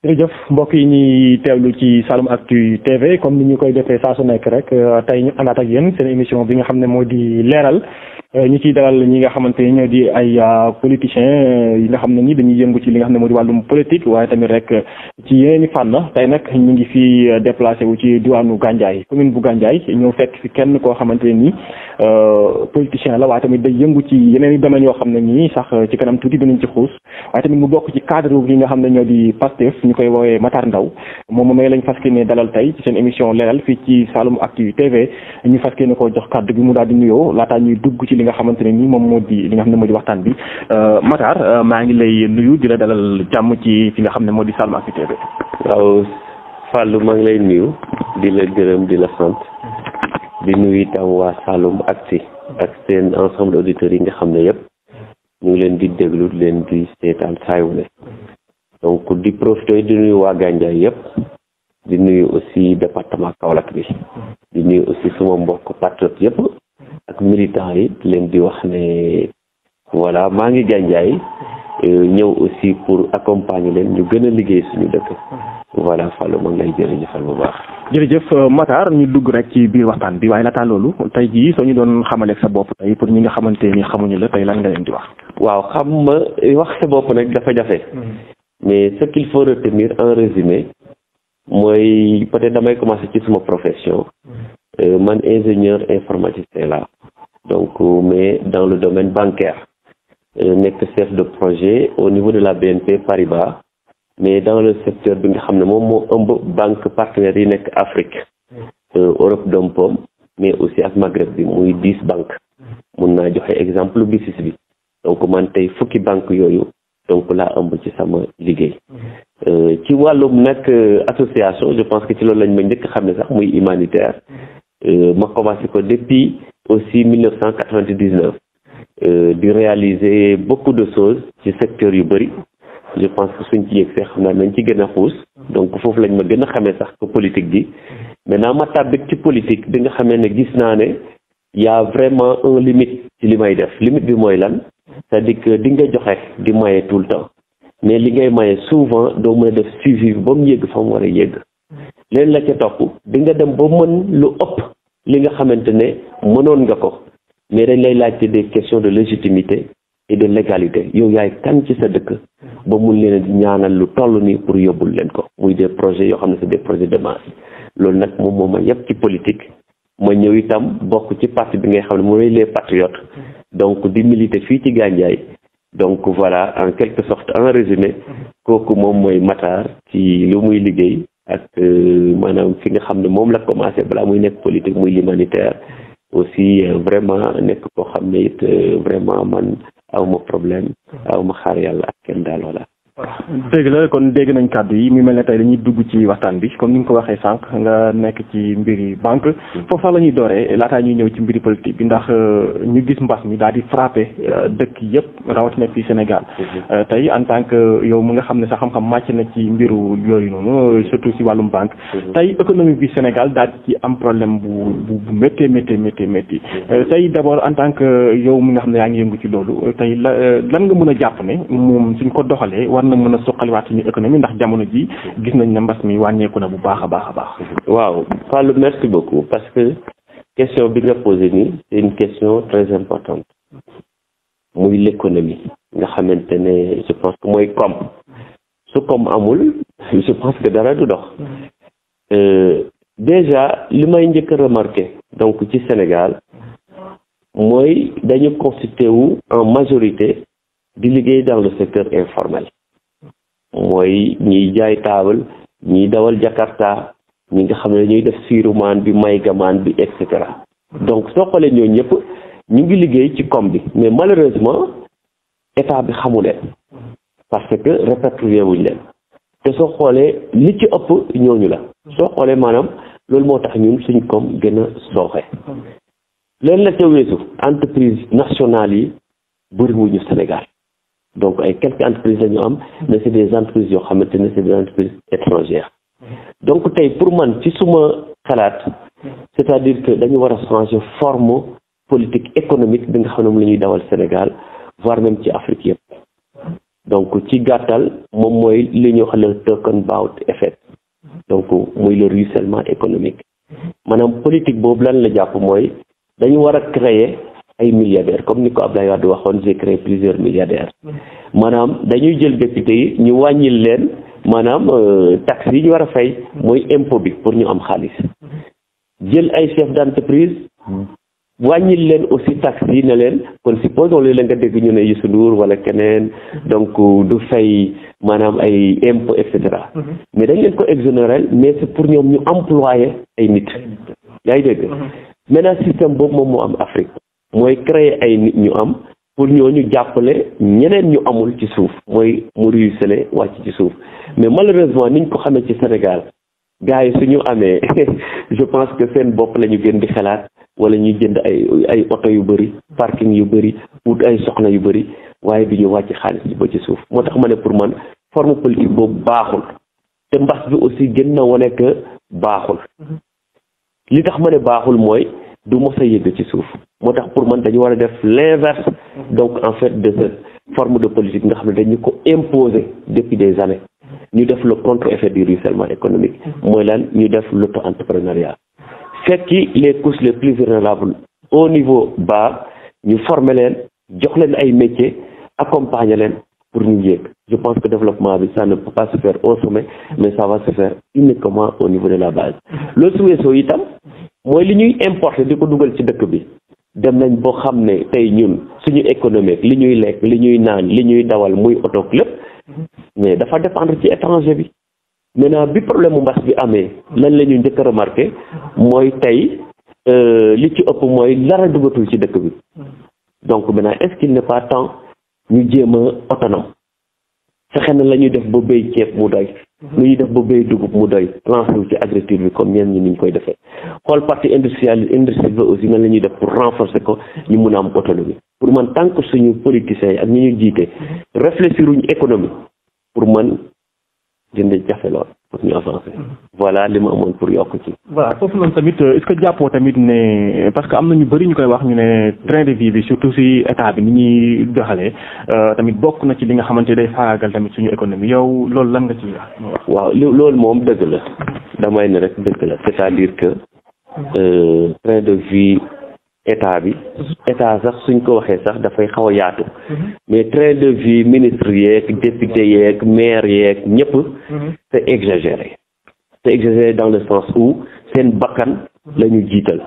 jërëjëf mbokk yi ñuy teewlu ci Saloum Actu TV comme ni ñu koy defee saa su nekk rek tey ñu àndaat ak yéen seen émission bi nga xam ne moo di leeral ñu ciy dalal ñi nga xamante ni ñoo di ay politiciens yi nga xam ne ni dañuy yëngu ci li nga xam ne moo di wàllum politique waaye tamit rek ci yeneen i fànn tey nag ñu ngi fi déplacé wu ci diwaanu Gandiaye commune bu Gandiaye ñëw fekk fi kenn koo xamante ne ni politicien la waaye tamit day yëngu ci yeneen i domaines yoo xam ne nii sax ci kanam tuuti dinañ ci xuus waaye tamit mu bokk ci cadre yi nga xam ne ñoo di Pastef ñu koy woowee Matar Ndaw moom may lañ fas yéene dalal tey ci seen émission leeral fii ci Saloum Actu TV ñu fas yéene koo jox kàddu gi mu daal di nuyoo laataa ñuy dugg ci li nga xamante ne nii moom moo di li nga xam ne moo di waxtaan bi Matar maa ngi lay nuyu di la dalal jàmm ci fi nga xam ne moo di Saloum Actu TV. waaw Fallou maa ngi lay nuyu di la gërëm di la sant di nuyu itam waa Saloum Actu ak seen ensemble auditeurs yi nga xam ne yëpp ñu ngi leen di déglu leen di seetaan saa yu ne donc di profité di nuyu waa Gandiaye yëpp di nuyu aussi département Kaolack bi di nuyu aussi suma mbokk patriote yëpp ak militants yi leen di wax ne voilà maa ngi Gandiaye ñëw aussi pour accompagner leen ñu gën a liggéey suñu dëkk voilà Fallou maa ngi lay jërëjëfal bu baax. jërëjëf Matar ñu dugg rek ci biir waxtaan bi waaye laataa loolu tey jii soo ñu doon xamaleeg sa bopp tey pour ñi nga xamante ni xamuñu la tey lan nga leen di wax. waaw xam ma wax sa bopp nag dafa jafe. mais ce qu'il faut retenir en résumé mooy peut-être damay commencer ci suma profession. man ingénieur informaticien la donc mais dans le domaine bancaire nekk chef de projet au niveau de la BNP Paribas mais dans le secteur bi nga xam ne moom moo ëmb banque partenaires yi nekk Afrique Europe dompom mais aussi ak Maghreb bi muy 10 banques mun naa joxe exemple BICIS bi donc man tey fukki banque yooyu donc laa ëmb ci sama liggéey ci wàllum nag association je pense que ci loolu lañ ma njëkk xam ne sax muy humanitaire ma commencé ko depuis aussi 1999 di réaliser beaucoup de choses ci secteur yu bëri je pense que suñ ci yëg see xam naa nañ ci gën a xuus donc foofu lañ ma gën a xamee sax ko politique bi maintenant ma tàbbit ci politique bi nga xamee ne gis naa ne y a vraiment un limite ci li may def limite bi mooy lan c'est-à-dire que di nga joxe di maye tout le temps mais li ngay maye souvent doo mën a def suivi bi ba mu yëgg fa mu war a yëgg leen la ca topp di nga dem ba mën lu ëpp li nga xamante ne mënoon nga ko mais dañ lay laajte des questions de légitimité et de légalité yow yaay kan ci sa dëkk ba mun leen di ñaanal lu toll nii pour yóbbul leen ko muy des projets yoo xam ne c'est des projets de masse loolu nag moom moo ma yëpp ci politique ma ñëw itam bokk ci parti bi ngay xam ne mooy les patriotes donc di militer fii ci Gandiaye donc voilà en quelque sorte en résumé kooku moom mooy Matar ci lu muy liggéey ak maanaam fi nga xam ne moom la commencé balaa muy nekk politique muy l'humanitaire aussi vraiment nekk koo xam ne it vraiment man awma problème awma xaar yàlla ak kenn daal wala dégg la kon dégg nañ kàddu yi mu mel ne tey dañuy dugg ci waxtaan bi comme ni nga ko waxee sànq nga nekk ci mbiri banque foofu sax la ñuy dooree laataa ñuy ñëw ci mbiri politique bi ndax ñu gis mbas mi daal di frappé dëkk yëpp rawatina fii Sénégal tey en tant que yow mu nga xam ne sa xam-xam màcc na ci mbiru yooyu noonu surtout si wàllum banque tey économie bi Sénégal daal di ci am problème bu métti tey d'abord en tant que yow mi nga xam ne yaa ngi yëngu ci loolu tey lan nga mën a jàpp ne moom suñ ko doxalee na mën a suqaliwaat suñu économie ndax jamono ji gis nañ ne mbas mi wàññeeku na bu baax a baax waaw Fallou merci beaucoup parce que question bi nga posé nii c'est une question très importante muy l'économie nga xamante ne je pense que mooy koom su koom amul je pense que dara du dox déjà li may njëkk a remarqué donc ci Sénégal mooy dañu constitué wu en majorité di liggéey dans le secteur informel mooy ñiy jaay taabal ñiy dawal Jakarta ñi nga xam ne ñuy def siirumaan bi maygamaan bi et cetera donc soo xoolee ñooñu ñëpp ñu ngi liggéey ci koom bi mais malheureusement état bi xamu leen parce que répertorié wuñ leen te soo xoolee li ci ëpp ñooñu la soo xoolee maanaam loolu moo tax ñun suñ koom gën a sooxe leen la ca weesu entreprise nationale yi bëriwuñu Sénégal donc ay quelques entreprises la ñu am mais c'est des entreprises yoo xamante ne c'est des entreprises étrangères donc tey pour man ci suma xalaat c'est-à-dire que dañu war a changer forme politique économique bi nga xam ne moom la ñuy dawal Sénégal voire même ci Afrique yëpp donc ci gàttal moom mooy li ñuy wax le Turnabout effect donc muy le ruissellement économique maanaam politique boobu lan la jàpp mooy dañu war a créer ay milliardaires comme ni ko Abdoulaye Wade waxoon j'ai créé plusieurs milliardaires maanaam dañuy jël député yi ñu wàññil leen maanaam taxes yi ñu war a fay mooy impôt bi pour ñu am xaalis jël ay chef d'entreprise wàññil leen aussi taxes yi ne leen kon supposons la nga dégg ñu ne Youssou Ndour wala keneen donc du fay maanaam ay impôt et cetera mais dañ leen ko exonérer mais c'est pour ñoom ñu employer ay nit yaa ngi dégg maintenant système boobu moom moo am Afrique mooy créer ay nit ñu am pour ñooñu jàppale ñeneen ñu amul ci suuf mooy mu ruisselé wàcc ci suuf mais malheureusement niñ ko xamee ci Sénégal gars yi suñu amee je pense que seen bopp la ñu gën di xalaat wala ñuy jënd ay oto yu bëri parking yu bëri wut ay soxna yu bëri waaye du ñu wàcc xaalis bi ba ci suuf moo tax ma ne pour man forme politique boobu baaxul te mbas bi aussi gën na wane que baaxul li tax ma ne baaxul mooy du mos a yëgg ci suuf moo tax pour man dañu war a def l'inverse donc en fait de cette forme de politique nga xam ne dañu ko imposer depuis des années ñu def le contre-effet du ruissellement économique mooy lan ñu def l'auto-entrepreneuriat fekki les couches les plus vulnérables au niveau bas ñu former leen jox leen ay métiers accompagner leen pour ñu yéeg je pense que développement bi ça ne peut pas se faire au sommet mais ça va se faire uniquement au niveau de la base loolu su weesoo itam mooy li ñuy importer di ko dugal ci dëkk bi dem nañ boo xam ne tey ñun suñu économie li ñuy lekk li ñuy naan li ñuy dawal muy oto lépp mais dafa dépendre ci étranger bi maintenant bi problème mu mbas bi amee lan la ñu njëkk a remarqué mooy tey li ci ëpp mooy dara dugatul ci dëkk bi donc maintenant est-ce qu'il n'est pas temps ñu jéem a autonome fexe na la ñuy def ba béy ceeb mu doy lu ñuy def ba béy dugub mu doy lancé wu ci agriculture bi comme ñenn ñi ni ñu koy defee xool partie industrie bi aussi nan la ñuy def pour renforcer ko ñu mun a am autonomie pour man tant que suñu politiciens yi ak ñi ñu jiite réfléchir uñu économie pour man dina jafe lool pour ñu avancer voilà li ma amoon pour yokk ci. voilà foofu noonu tamit est-ce que jàppoo tamit ne parce que am na ñu bëri ñu koy wax ñu ne train de vie bi surtout si état bi ni ñuy doxalee tamit bokk na ci li nga xamante ne day faagaagal tamit suñu économie yow loolu lan nga ci wax. waaw loolu moom dëgg la damay ne rek dëgg la c'est-à-dire que train de vie état bi état sax suñ ko waxee sax dafay xaw a yaatu mais train de vie ministre yeeg député yeeg maire yeeg ñëpp c'est exagéré dans le sens où seen bakkan la ñu jiital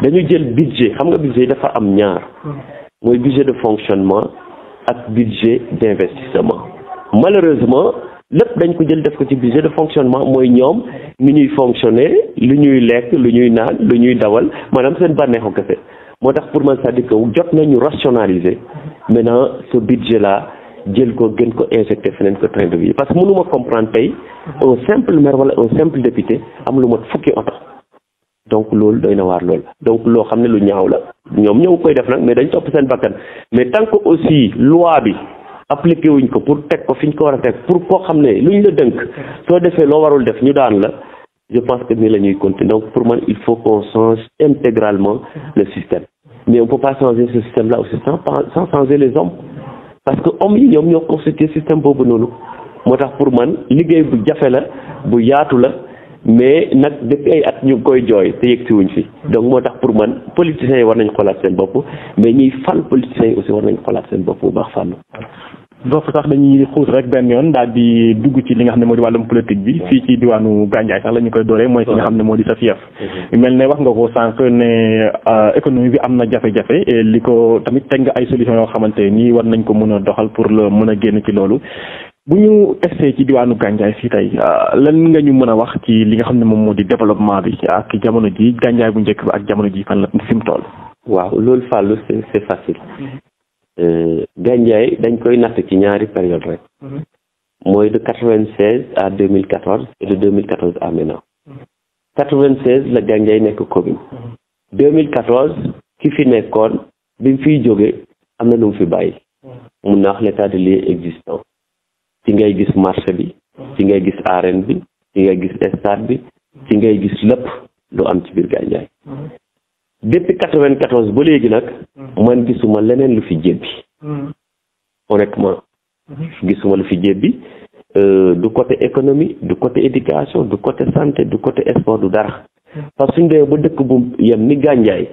dañu jël budget xam nga budget dafa am ñaar mooy budget de fonctionnement ak budget d'investissement malheureusement lépp dañ ko jël def ko ci budget de fonctionnement mooy ñoom ni ñuy fonctionner lu ñuy lekk lu ñuy naan lu ñuy dawal maanaam seen bànneexu kese moo tax pour man c'est-à-dire que jot nañu rationaliser maintenant ce budget là jël ko gën ko injecté feneen ko train de vie parce que mënuma comprendre tey un simple maire wala un simple député am lu mat fukki oto donc loolu doy na waar loolu donc loo xam ne lu ñaaw la ñoom ñoo ngi koy def nag mais dañ topp seen bakkan mais tant que aussi loi bi appliqué wuñ ko pour teg ko fi ñu ko war a teg pour koo xam ne luñ la dënk soo defee loo warul def ñu daan la je pense que nii la ñuy continuer donc pour man il faut qu'on change intégralement le système mais on peut pas changer ce système là aussi sans changer les hommes parce que hommes yi ñoom ñoo constitué système boobu noonu moo tax pour man liggéey bu jafe la bu yaatu la mais nag depuis ay at ñu ngi koy jooy te yëg si wuñ fi donc moo tax pour man politiciens yi war nañ xoolaat seen bopp mais ñiy fal politiciens yi aussi war nañ xoolaat seen bopp bu baax fànn. donc sax dañuy xuus rek benn yoon daal di dugg ci li nga xam ne moo di wàllum politique bi fii ci diwaanu Gandiaye sax la ñu koy dooree mooy ki nga xam ne moo di sa fief mel ne wax nga ko sànq ne économie bi am na jafe-jafe et li ko tamit teg nga ay solution yoo xamante nii war nañ ko mën a doxal pour le mën a génn ci loolu bu ñu testé ci diwaanu Gandiaye fii tey lan nga ñu mën a wax ci li nga xam ne moom moo di développement bi ak jamono ji Gandiaye bu njëkk bi ak jamono ji fan la fi mu toll. waaw loolu Fallou c'est facile. Gandiaye dañ koy natt ci ñaari période rek mooy de 96 à 2014 et de 2014 à maintenant 96 la Gandiaye nekk commune 2014 ki fi nekkoon bi mu fiy jógee am na lu mu fi bàyyi mun naa wax l'état de lieu existant ci ngay gis marché bi ci ngay gis arène bi ci ngay gis stade bi ci ngay gis lépp lu am ci biir Gandiaye depuis 94 ba léegi nag man gisuma leneen lu fi jébbi honnêtement gisuma lu fi jébbi du côté économie du côté éducation du côté santé du côté sport du dara parce que suñu demee ba dëkk bu yem ni Gandiaye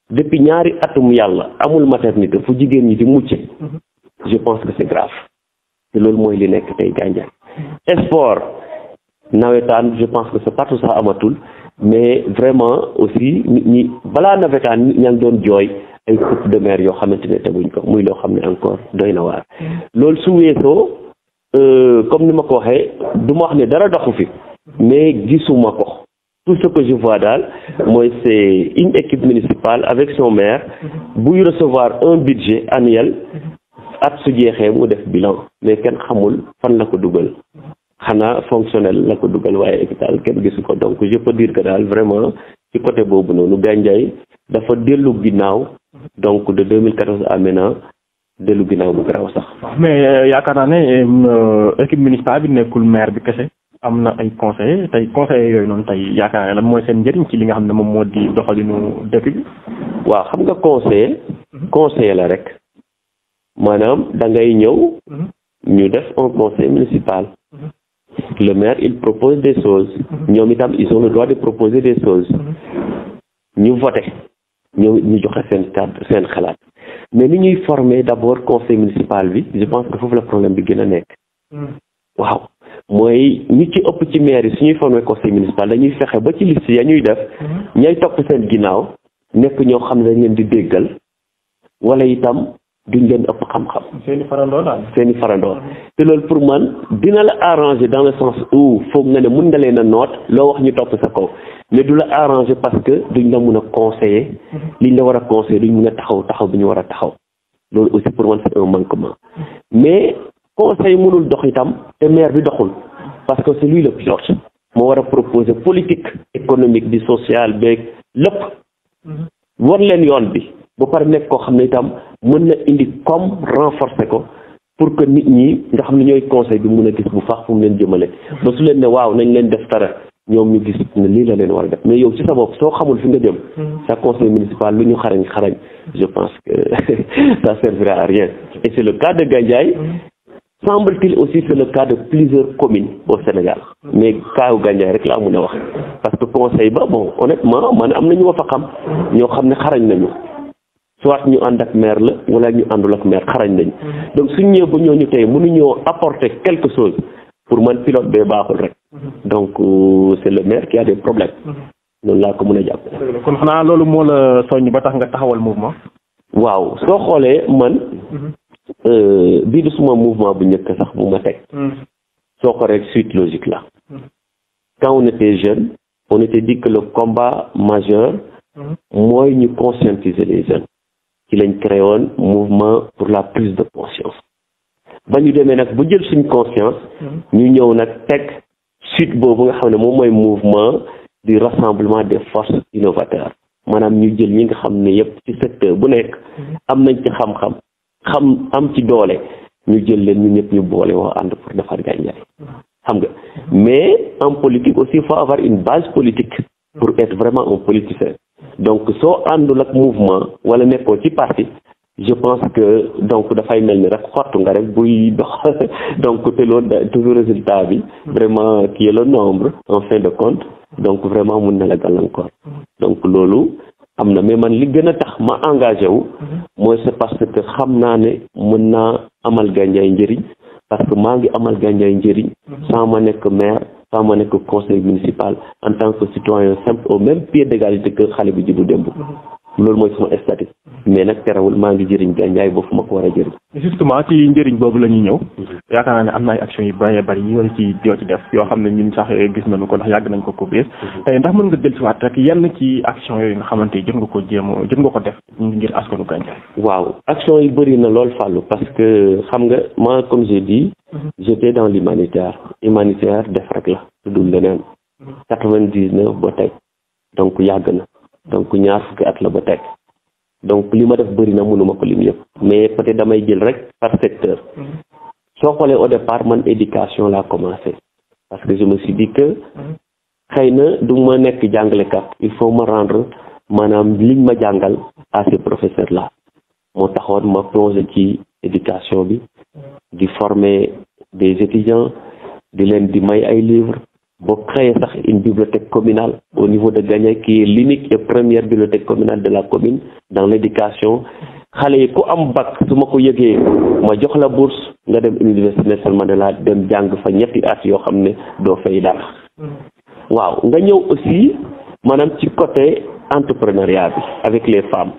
depuis ñaari atum yàlla amul maternité fu jigéen ñi di mucce je pense que c'est grave te loolu mooy li nekk tey Gandiaye sport nawetaan je pense que c'est partout ça amatul mais vraiment aussi nit ñi balaa nawetaan nit ñaa ngi doon jooy ay coupe de mer yoo xamante ne teguñ ko muy loo xam ne encore doy na waar loolu su weesoo comme ni ma ko waxee du ma wax ne dara doxu fi mais gisuma ko tout ce que je vois daal mooy c'est une équipe municipale avec son maire buy recevoir un budget annuel at su jeexee mu def bilan mais kenn xamul fan la ko dugal xanaa fonctionnel la ko dugal waaye hôpital kenn gisu ko donc je peux dire que daal vraiment ci côté boobu noonu Gandiaye dafa dellu ginnaaw donc de 2014 à maintenant dellu ginnaaw bu garaaw sax. mais yaakaar naa ne équipe municipale bi nekkul maire bi kese am na ay conseillers tey conseillers yooyu noonu tey yaakaar naa ne lan mooy seen njëriñ ci li nga xam ne moom moo di doxalinu dëkk bi. waaw xam nga conseiller la rek maanaam da ngay ñëw ñu def un conseil municipal. Le maire il propose des choses ñoom itam ils ont le droit de proposer des choses ñu voté ñu joxe seen cadre seen xalaat mais ni ñuy former d'abord conseil municipal bi je pense que foofu la problème bi gën a nekk waaw mooy ñi ci ëpp ci maire yi suñuy former conseil municipal dañuy fexe ba ci liste ya ñuy def ñay topp seen ginnaaw nekk ñoo xam ne dañ leen di déggal wala itam duñ leen ëpp xam-xam. seeni farandoo daal. seeni farandoo te loolu pour man dina la arranger dans le sens où foog nga ne mun nga leen a noot loo wax ñu topp sa kaw mais du la arranger parce que duñ la mun a conseiller liñ la war a conseiller duñ mun a taxaw bi ñu war a taxaw loolu aussi pour man c'est un manquement mais conseil mënul dox itam te maire bi doxul parce que c'est lui le pilote moo war a proposer politique économique bi sociale beeg lépp war leen yoon bi. ba pare nekk koo xam ne itam mën na indi comme renforcer ko pour que nit ñi nga xam ne ñooy conseil bi mun a gis bu faax fu mu leen jëmale ba su leen ne waaw nañ leen def dara ñoom ñu gis ne lii la leen war a def mais yow ci sa bopp soo xamul fi nga jëm sa conseil municipal lu ñu xarañ je pense que ça servira à rien et c'est le cas de Gandiaye semble-t-il aussi c'est le cas de plusieurs communes au Sénégal mais cas wu Gandiaye rek la mun a wax parce que conseil ba bon honnêtement man am na ñu fa xam ñoo xam ne xarañ nañu soit ñu ànd ak maire la wala ñu àndul ak maire xarañ nañ donc suñ ñëwee ba ñooñu tey mënuñoo apporter quelque chose pour man pilote bee baaxul rek donc c'est le maire qui a des problèmes noonu laa ko mën a jàpp. kon xanaa loolu moo la soññ ba tax nga taxawal mouvement. waaw soo xoolee man bii du suma mouvement bu njëkk sax bu ma teg soo ko rek suite logique la quand on était jeune on était dit que le combat majeur mooy ñu conscientiser les jeunes ci lañ créé woon mouvement pour la prise de conscience ba ñu demee nag bu jël suñ conscience ñu ñëw nag teg suite boobu nga xam ne moom mooy mouvement du rassemblement des forces innovateurs maanaam ñu jël ñi nga xam ne yëpp ci secteur bu nekk am nañ ci xam-xam am ci doole ñu jël leen ñu ñëpp ñu boole woo ànd pour defar Gandiaye xam nga mais en politique aussi il faut avoir une base politique pour être vraiment un politicien donc soo àndul ak mouvement wala nekkoo ci parti je pense que donc dafay mel ni rek xottu nga rek buy dox donc te loolu toujours résultat bi vraiment qui est le nombre en fin de compte donc vraiment mun na la gàllankoor donc loolu am na mais man li gën a tax ma engagé wu mooy c'est parce que xam naa ne mën naa amal Gandiaye njëriñ parce que maa ngi amal Gandiaye njëriñ sans ma nekk maire sans ma nekk conseil municipal en tant que citoyen simple au même pied d'égalité que xale bi juddu démb loolu mooy sama statut mais nag terewul maa ngi jëriñ Gandiaye boobu ma ko war a jëriñ. justement ci njëriñ boobu la ñuy ñëw yaakaar naa ne am na ay actions yu bari yoo ci def yoo xam ne ñun sax gis nañu ko ndax yàgg nañ ko couvrir tey ndax mën nga dellusiwaat rek yenn ci action yooyu nga xamante ni jot nga ko def ngir askanu Gandiaye. waaw action yi bëri na lool Fallou parce que xam nga moi comme j'ai dit j'étais dans l'humanitaire def rek la tuddul leneen 99 ba tey donc yàgg na. donc ñaar fukki at la ba teg donc li ma def bëri na mënuma ko lim yëpp mais peut-être damay jël rek par secteur soo xoolee au départ man éducation laa commencé parce que je me suis dit que xëy na du ma nekk jàngalekat il faut ma rendre maanaam liñ ma jàngal à ces professeurs là moo taxoon ma plongé ci éducation bi di former des étudiants di leen di may ay livres boo créer sax une bibliothèque communale au niveau de Gandiaye qui est l'unique et première bibliothèque communale de la commune dans l'éducation. xale yi ku am bac su ma ko yëgee ma jox la bourse nga dem université Nelson Mandela dem jàng fa ñetti at yoo xam ne doo fay dara. waaw nga ñëw aussi maanaam ci côté entrepreneuriat bi avec les femmes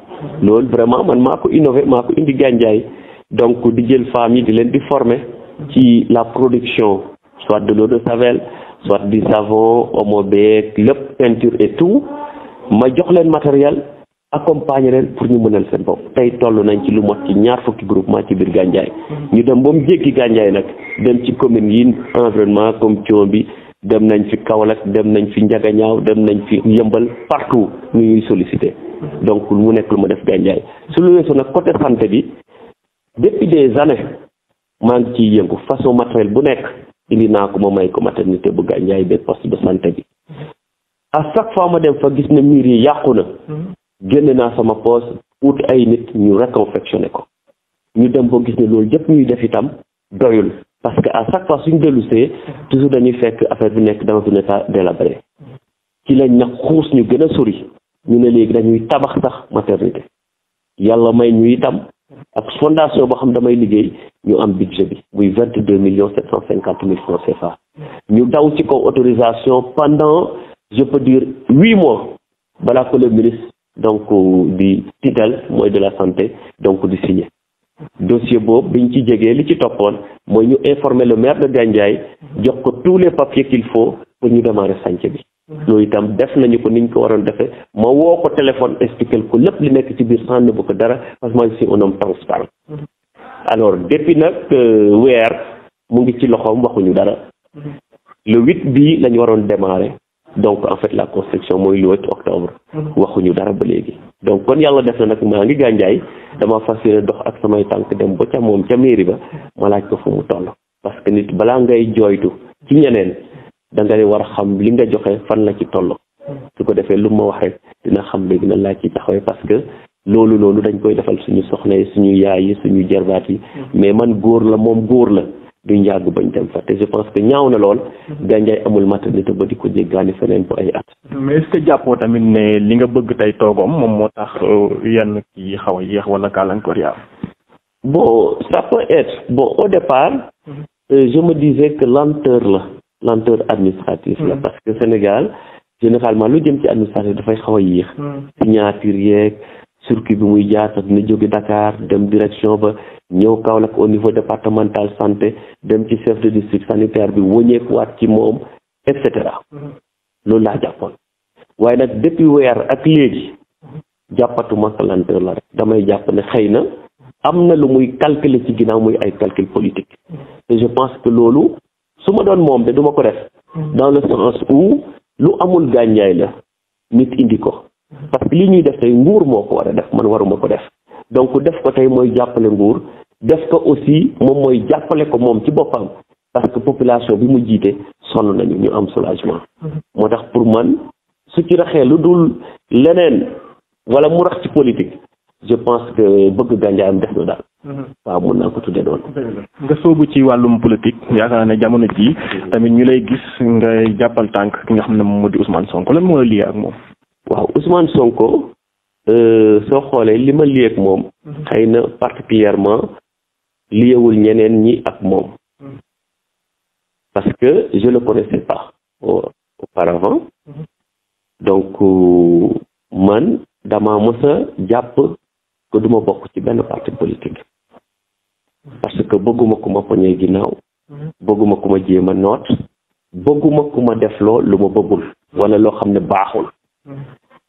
loolu vraiment man maa ko innové maa ko indi Gandiaye donc di jël femmes yi di leen di former ci la production soit de l'eau de Javel soit du savon omo beeg lépp peinture et tout ma jox leen matériel accompagner leen pour ñu mënal seen bopp tey toll nañ ci lu mot ci ñaar fukki groupement ci biir Gandiaye ñu dem ba mu jéggi Gandiaye nag dem ci commune yi environnement comme Thiomby dem nañ fi Kaolack dem nañ fi Njagañaaw dem nañ fi Yëmbal partout ñu ñuy solliciter donc mu nekk lu ma def Gandiaye su lu weesoo nag côté santé bi depuis des années maa ngi ciy yëngu façon matériel bu nekk indi naa ko ma may ko maternité bu Gandiaye ba poste de santé bi à chaque fois ma dem fa gis ne miir yi yàqu na génn naa sama poste ut ay nit ñu reconfectionné ko ñu dem ba gis ne loolu yëpp ñuy def itam doyul parce que à chaque fois suñu dellusee toujours dañuy fekk affaire bi nekk dans un état délabré ci lañ nag xuus ñu gën a sori ñu ne léegi dañuy tabax sax maternité yàlla may ñu itam ak fondation boo xam damay liggéey ñu am budget bi muy 22,750,000 francs CFA ñu daw ci kaw autorisation pendant je peux dire 8 mois balaa ko le ministre donc di tutelle mooy de la santé donc di signer dossier boobu biñ ci jegee li ci toppoon mooy ñu informer le maire de Gandiaye jox ko tous les papiers qu'il faut pour ñu démarrer chantier bi loolu itam def nañu ko niñ ko waroon defee ma woo ko téléphone expliquer ko lépp li nekk ci biir sans nëbb ko dara parce que moi je suis un homme transparent alors depuis nag weer mu ngi ci loxoom waxuñu dara le 8 bii la ñu waroon démarrer donc en fait la construction mooy le 8 octobre waxuñu dara ba léegi donc kon yàlla def na nag maa ngi Gandiaye dama fas yéene dox ak samay tànk dem ba ca moom ca mairie ba ma laaj ko fu mu toll parce que nit balaa ngay jooytu ci ñeneen da nga war a xam li nga joxe fan la ci toll su ko defee lu ma wax rek dina xam léegi nan laa ci taxawee parce que loolu dañ koy defal suñu soxna yi suñu yaay yi suñu jarbaat yi mais man góor la moom góor la duñ yàgg bañ dem fa te je pense que ñaaw na lool Gandiaye amul maternité ba di ko jéggaani feneen bu ay at. mais est-ce que jàppoo tamit ne li nga bëgg tey toogoom moom moo tax yenn kii xaw a yéex wala gàllankoor yaa bon ça peut être bon au départ je me disais que lenteur administrative la parce que Sénégal généralement lu jëm ci administratif dafay xaw a yéex signature yeeg circuit bi muy jaar sax dina jóge Dakar dem direction ba ñëw Kaolack au niveau départemental santé dem ci chef de district sanitaire bi wëñeekuwaat ci moom et cetera loolu laa jàppoon waaye nag depuis weer ak léegi jàppatuma lenteur la rek damay jàpp ne xëy na am na lu muy calculer ci ginnaaw muy ay calcul politique et je pense que loolu su ma doon moom de duma ko def dans le sens où lu amul Gandiaye la nit indi ko parce que li ñuy def tey nguur moo ko war a def man waruma ko def donc def ko tey mooy jàppale nguur def ko aussi moom mooy jàppale ko moom ci boppam parce que population bi mu jiite sonn nañu ñu am soulagement moo tax pour man su ci raxee lu dul leneen wala mu rax ci politique je pense que bëgg Gandiaye am def na daal waaw mën naa ko tuddee doon nga soobu ci wàllum politique yaakaar ne jamono ji tamit ñu lay gis ngay jàppal tànk ki nga xam ne moom moo di Ousmane Sonko lan moo lié ak moom waaw Ousmane Sonko soo xoolee li ma lié ak moom xëy na particulièrement liéwul ñeneen ñi ak moom parce que je le connaissais pas auparavant donc man dama mës a jàpp que duma bokk ci benn parti politique parce que bëgguma ku ma poñee ginnaaw bëgguma ku ma jéem a noot bëgguma ku ma def loo lu ma bëggul wala loo xam ne baaxul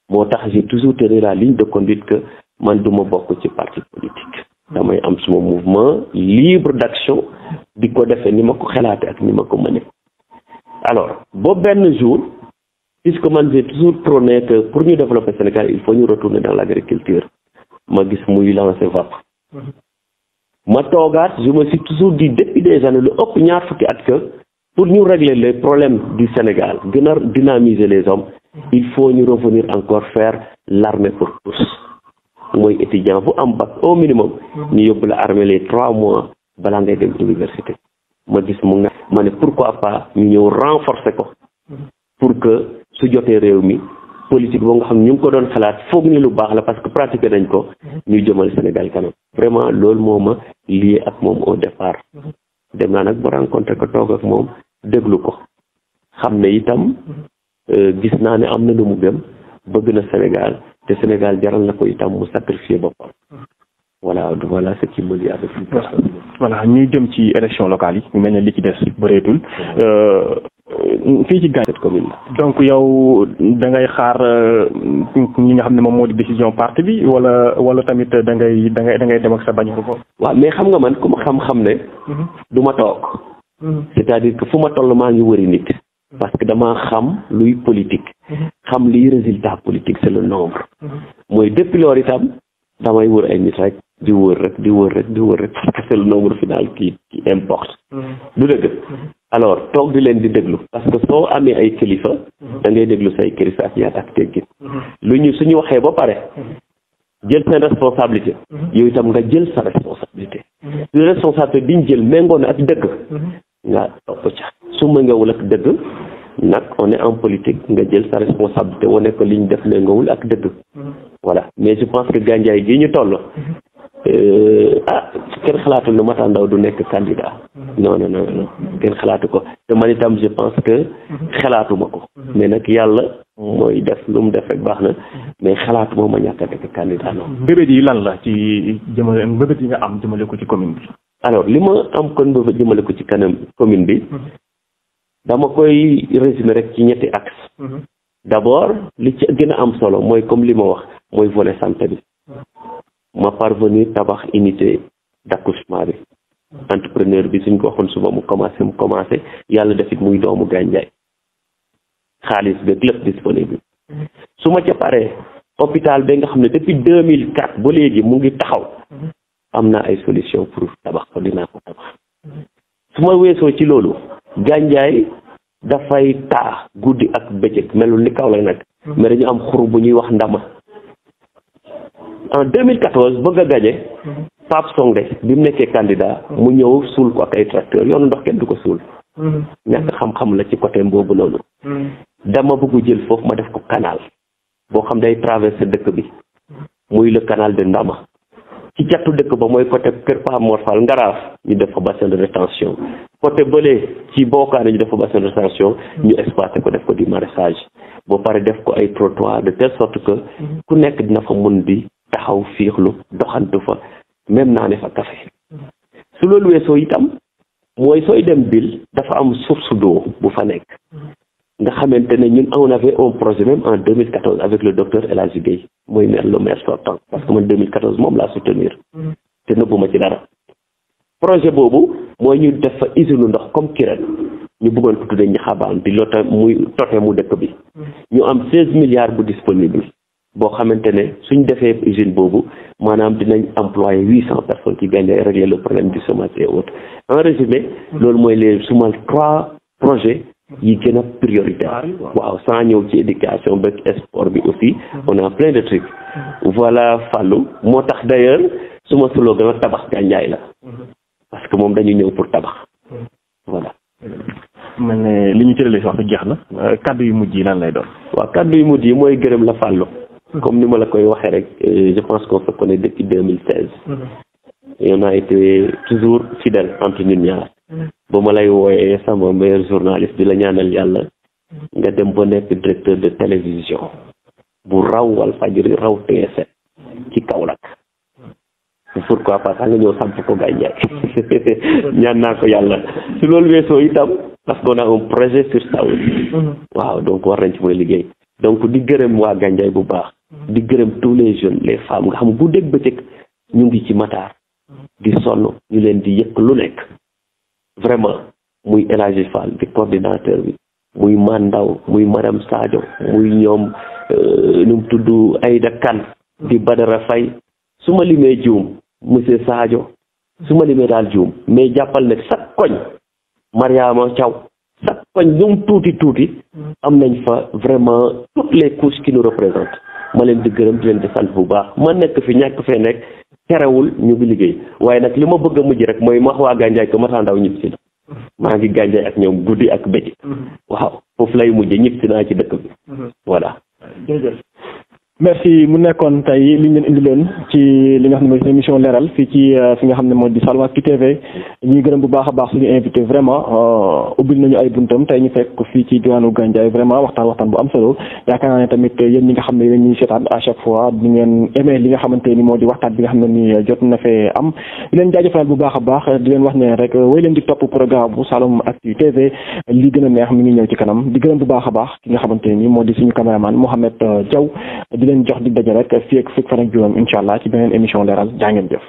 moo tax j'ai toujours tenu la ligne de conduite que man duma bokk ci parti politique damay am suma mouvement libre d'action di ko defee ni ma ko xelaate ak ni ma ko mëne alors boobu benn jour puisque man j'ai toujours prôné que pour ñu développer Sénégal il faut ñu retourner dans l'agriculture ma gis muy lancer VAP ma toogaat je me suis toujours dit depuis des années lu ëpp ñaar fukki at que pour ñu régler les problèmes du Sénégal gën a dynamiser les hommes il faut ñu revenir encore faire l'armée pour tous mooy étudiant bu am bac au minimum ñu yóbbu la armée les 3 mois balaa ngay dem université ma gis mu nga ma ne pourquoi pas ñu ñëw renforcer ko pour que su jotee réew mi politique boo nga xam ñu ngi ko doon xalaat foog ni lu baax la parce que pratiquer nañ ko ñu jëmal Sénégal kanam vraiment loolu moo ma lié ak moom au départ dem naa nag ba rencontré ko toog ak moom déglu ko xam ne itam gis naa ne am na lu mu gëm bëgg na Sénégal te Sénégal jaral na ko itam mu sacrifier boppam voilà ce qui me lie avec lui. voilà ñuy jëm ci élection locale yi ñu mel ne li ci des bëreetul fii ci cette commune la. donc yow da ngay xaar ñi nga xam ne moom moo di décision parti bi wala tamit da ngay dem ak sa bañ ko foofu. waaw mais xam nga man ku ma xam ne. du ma toog. c'est-à-dire que fu ma toll maa ngi wëri nit. parce que dama xam luy politique. xam liy résultat politique c'est le nombre. mooy depuis loolu itam damay wër ay nit rek. di wër rek parce que c'est le nombre final qui importe. du dëgg. alors toog di leen di déglu parce que soo amee ay kilifa da ngay déglu say kilifa ak yaat ak teggin lu suñu waxee ba pare jël seen responsabilité yow itam nga jël sa responsabilité su responsabilité biñ jël méngoo na ak dëgg nga topp ca su méngoowul ak dëgg nag on est en politique nga jël sa responsabilité wane ko liñ def méngoowul ak dëgg voilà mais je pense que Gandiaye gii ñu toll kenn xalaatul ne Matar Ndao du nekk candidat non kenn xalaatu ko te man itam je pense que xalaatuma ko mais nag yàlla mooy def lu mu def rek baax na mais xalaatuma ma ñàkk a nekk candidat non. mbébét yi lan la ci jëmale mbébét yi nga am jëmale ko ci commune bi. alors li ma am kon mbébét jëmale ko ci kanam commune bi dama koy résumer rek ci ñetti axe d'abord li ci gën a am solo mooy comme li ma wax mooy volet santé bi. ma parvenu tabax unité d'accouchement bi entrepreneur bi suñ ko waxoon suba mu commencé yàlla defit muy doomu Gandiaye xaalis beeg lépp disponible su ma ca paree hôpital ba nga xam ne depuis 2004 ba léegi mu ngi taxaw am naa ay solution pour tabax ko dinaa ko tabax su ma weesoo ci loolu Gandiaye dafay taa guddi ak bëccëg melul ni kaw la nag mais dañu am xur bu ñuy wax Ndama en 2014 bëgg a gagné Pape Songde bi mu nekkee candidat mu ñëw suul ko ak ay tracteur yoonu ndox kenn du ko suul ñàkk xam-xam la ci côté boobu noonu dama bëgg jël foofu ma def ko canal boo xam day traversé dëkk bi muy le canal de Ndama ci catu dëkk ba mooy côté Kër Pa Mor Fall Ngaraaf ñu def fa bassin de rétention côté bële ci Bokane ñu def fa bassin de rétention ñu exploité ko def ko di maraîchage boo pare def ko ay trottoir de telle sorte que ku nekk dina fa mun di taxaw fiixlu doxantu fa même naa ne fa café su loolu weesoo itam mooy sooy dem ville dafa am source d'eau bu fa nekk nga xamante ne ñun on avait un projet même en 2014 avec le docteur El Hadji Gueye mooy le maire sortant parce que man 2014 moom laa soutenir te nëbbuma ci dara projet boobu mooy ñu def fa usine ndox comme Kirène ñu bëggoon ko tuddee Ñaxabaan di lota muy tote mu dëkk bi ñu am 16 milliards bu disponible boo xamante ne suñ defee usine boobu maanaam dinañ employer 800 personnes qui Gandiaye régler le problème du chômage et autres en résumé loolu mooy les suma 3 projets yi gën a prioritaire waaw sans ñëw ci éducation ba sport bi aussi on a plein de trucs voilà Fallou moo tax d'ailleurs suma slogan a tabax Gandiaye la parce que moom dañu ñëw pour tabax voilà. mel ne li ñu cëralee si waxtu jeex na kaddu yu mujj yi lan lay doon. waaw kaddu yu mujj yi mooy gërëm la Fallou. comme ni ma la koy waxee rek je pense qu'on se connaît depuis 2016. et on a été toujours fidèle entre ñun ñaar. ba ma lay wooyee sama meilleur journaliste di la ñaanal yàlla nga dem ba nekk directeur de télévision bu raw Walfadjri raw TFM ci Kaolack. pourquoi pas sax nga ñëw samp ko Gandiaye ñaan naa ko yàlla su loolu weesoo itam parce qu'on a un projet sur ça aussi waaw donc war nañ ci mooy liggéey donc di gërëm waa Gandiaye bu baax di gërëm tous les jeunes les femmes nga xam guddeeg bëccëg ñu ngi ci Matar di sonn ñu leen di yëkk lu nekk vraiment muy El Hadji Fall di coordinateur bi muy Mandaw muy madame Sadio muy ñoom nu mu tudd Aïda Kane di Badara Faye su ma limee juum monsieur Sadio su ma limee daal juum mais jàppal ne chaque koñ Mariama Thiaw chaque koñ ñoom tuuti am nañ fa vraiment toutes les couches qui nous représentent ma leen di gërëm di leen di sant bu baax ma nekk fi ñàkk fee nekk terewul ñu ngi liggéey waaye nag li ma bëgg a mujj rek mooy ma wax waa Gandiaye que Mata Ndaw ñib si na maa ngi Gandiaye ak ñoom guddi ak bëccëg waaw foofu lay mujj ñib si naa ci dëkk bi voilà. merci mu nekkoon tey li ñu leen indiloon ci li nga xam ne mooy émission leeral fii ci fi nga xam ne moo di Saloum Actu TV ñuy gërëm bu baax a baax suñu invité vraiment ubbil nañu ay buntam tey ñu fekk ko fii ci diwaanu Gandiaye vraiment waxtaan bu am solo yaakaar naa ne tamit yéen ñi nga xam ne yéen ñuy seetaan à chaque fois di ngeen aimé li nga xamante ni moo di waxtaan bi nga xam ne ni jot na fee am di leen jaajëfal bu baax a baax di leen wax ne rek way leen di topp programme bu Saloum Actu TV li gën a neex mi ngi ñëw ci kanam di gërëm bu baax a baax ki nga xamante ni moo di suñu caméraman Mohamed Diaw leen jox di daje rek fii ak fukk fan ak juróom incha allah ci beneen émission leeral jaa ngeen jëf